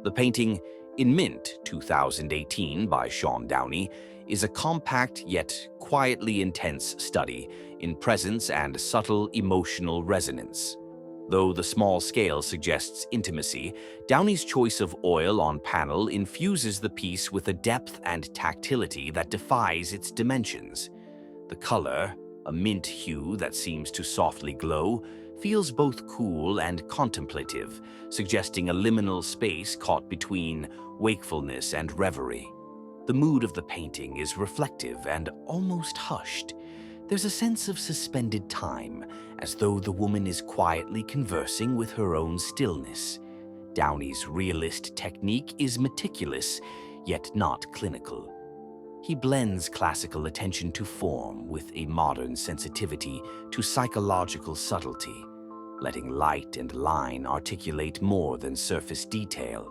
The painting In Mint 2018 by Shaun Downey is a compact yet quietly intense study in presence and subtle emotional resonance. Though the small scale suggests intimacy, Downey's choice of oil on panel infuses the piece with a depth and tactility that defies its dimensions. The color, a mint hue that seems to softly glow, feels both cool and contemplative, suggesting a liminal space caught between wakefulness and reverie. The mood of the painting is reflective and almost hushed. There's a sense of suspended time, as though the woman is quietly conversing with her own stillness. Downey's realist technique is meticulous, yet not clinical. He blends classical attention to form with a modern sensitivity to psychological subtlety, letting light and line articulate more than surface detail.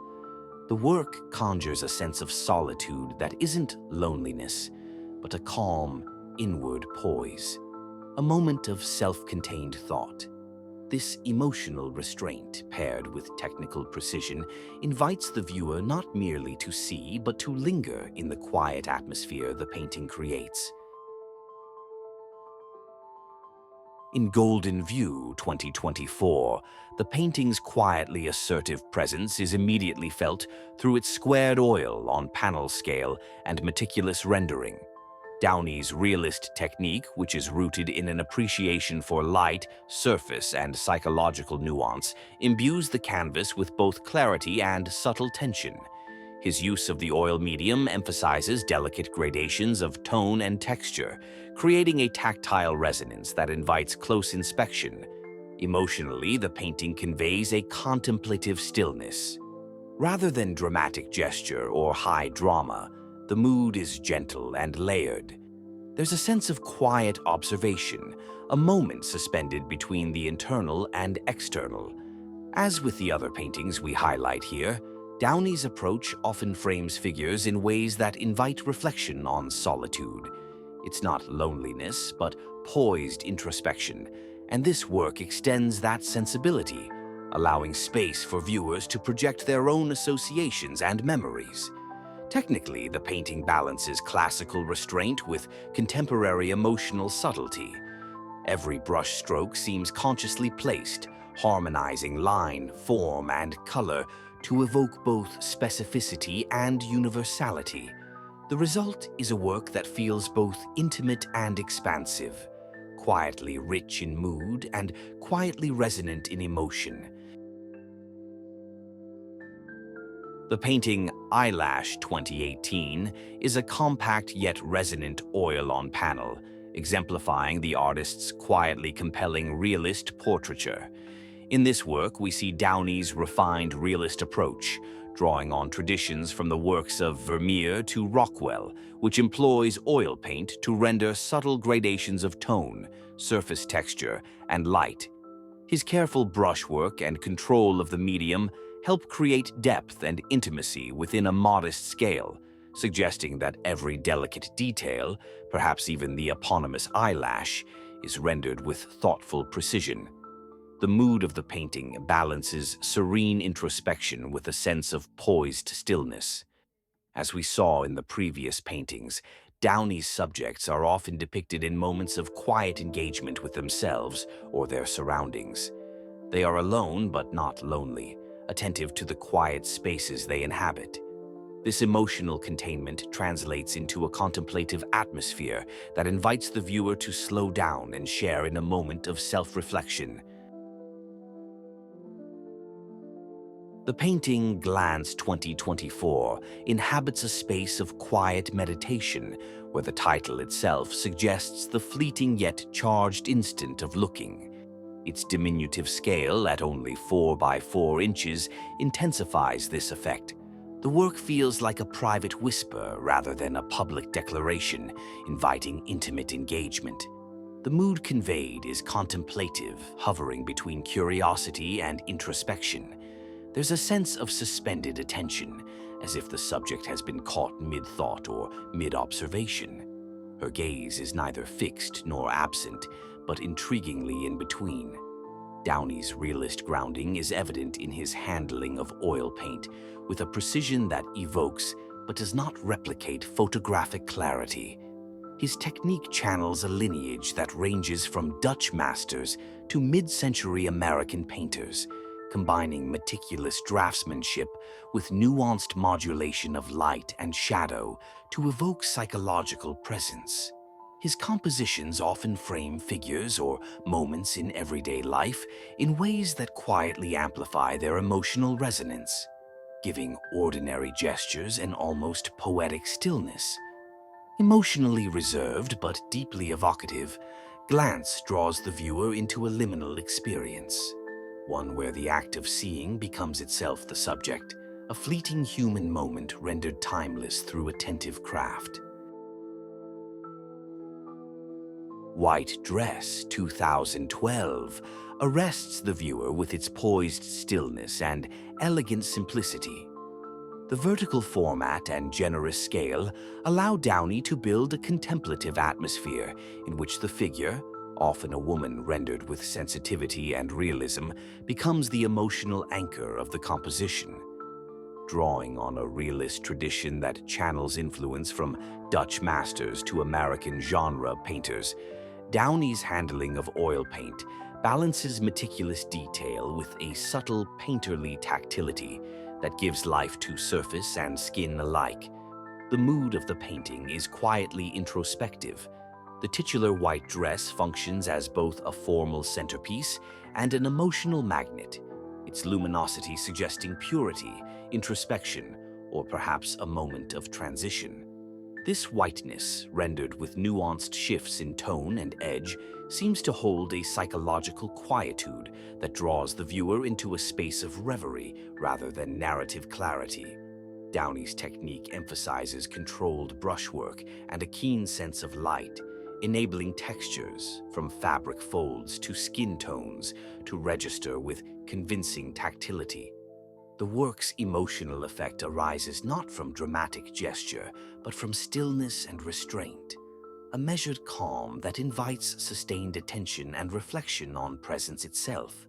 The work conjures a sense of solitude that isn't loneliness, but a calm, inward poise, a moment of self-contained thought. This emotional restraint, paired with technical precision, invites the viewer not merely to see, but to linger in the quiet atmosphere the painting creates. In Golden View 2024, the painting's quietly assertive presence is immediately felt through its squared oil on panel scale and meticulous rendering. Downey's realist technique, which is rooted in an appreciation for light, surface, and psychological nuance, imbues the canvas with both clarity and subtle tension. His use of the oil medium emphasizes delicate gradations of tone and texture, creating a tactile resonance that invites close inspection. Emotionally, the painting conveys a contemplative stillness. Rather than dramatic gesture or high drama, the mood is gentle and layered. There's a sense of quiet observation, a moment suspended between the internal and external. As with the other paintings we highlight here, Downey's approach often frames figures in ways that invite reflection on solitude. It's not loneliness, but poised introspection, and this work extends that sensibility, allowing space for viewers to project their own associations and memories. Technically, the painting balances classical restraint with contemporary emotional subtlety. Every brushstroke seems consciously placed, harmonizing line, form, and color to evoke both specificity and universality. The result is a work that feels both intimate and expansive, quietly rich in mood and quietly resonant in emotion. The painting Eyelash 2018 is a compact yet resonant oil on panel, exemplifying the artist's quietly compelling realist portraiture. In this work, we see Downey's refined realist approach, drawing on traditions from the works of Vermeer to Rockwell, which employs oil paint to render subtle gradations of tone, surface texture, and light. His careful brushwork and control of the medium help create depth and intimacy within a modest scale, suggesting that every delicate detail, perhaps even the eponymous eyelash, is rendered with thoughtful precision. The mood of the painting balances serene introspection with a sense of poised stillness. As we saw in the previous paintings, Downey's subjects are often depicted in moments of quiet engagement with themselves or their surroundings. They are alone but not lonely, attentive to the quiet spaces they inhabit. This emotional containment translates into a contemplative atmosphere that invites the viewer to slow down and share in a moment of self-reflection. The painting Glance 2024 inhabits a space of quiet meditation, where the title itself suggests the fleeting yet charged instant of looking. Its diminutive scale, at only 4 by 4 inches, intensifies this effect. The work feels like a private whisper rather than a public declaration, inviting intimate engagement. The mood conveyed is contemplative, hovering between curiosity and introspection. There's a sense of suspended attention, as if the subject has been caught mid-thought or mid-observation. Her gaze is neither fixed nor absent, but intriguingly in between. Downey's realist grounding is evident in his handling of oil paint with a precision that evokes but does not replicate photographic clarity. His technique channels a lineage that ranges from Dutch masters to mid-century American painters, combining meticulous draftsmanship with nuanced modulation of light and shadow to evoke psychological presence. His compositions often frame figures or moments in everyday life in ways that quietly amplify their emotional resonance, giving ordinary gestures an almost poetic stillness. Emotionally reserved but deeply evocative, Glance draws the viewer into a liminal experience, one where the act of seeing becomes itself the subject, a fleeting human moment rendered timeless through attentive craft. White Dress 2012 arrests the viewer with its poised stillness and elegant simplicity. The vertical format and generous scale allow Downey to build a contemplative atmosphere in which the figure, often a woman rendered with sensitivity and realism, becomes the emotional anchor of the composition. Drawing on a realist tradition that channels influence from Dutch masters to American genre painters, Downey's handling of oil paint balances meticulous detail with a subtle painterly tactility that gives life to surface and skin alike. The mood of the painting is quietly introspective. The titular white dress functions as both a formal centerpiece and an emotional magnet, its luminosity suggesting purity, introspection, or perhaps a moment of transition. This whiteness, rendered with nuanced shifts in tone and edge, seems to hold a psychological quietude that draws the viewer into a space of reverie rather than narrative clarity. Downey's technique emphasizes controlled brushwork and a keen sense of light, enabling textures, from fabric folds to skin tones, to register with convincing tactility. The work's emotional effect arises not from dramatic gesture, but from stillness and restraint, a measured calm that invites sustained attention and reflection on presence itself.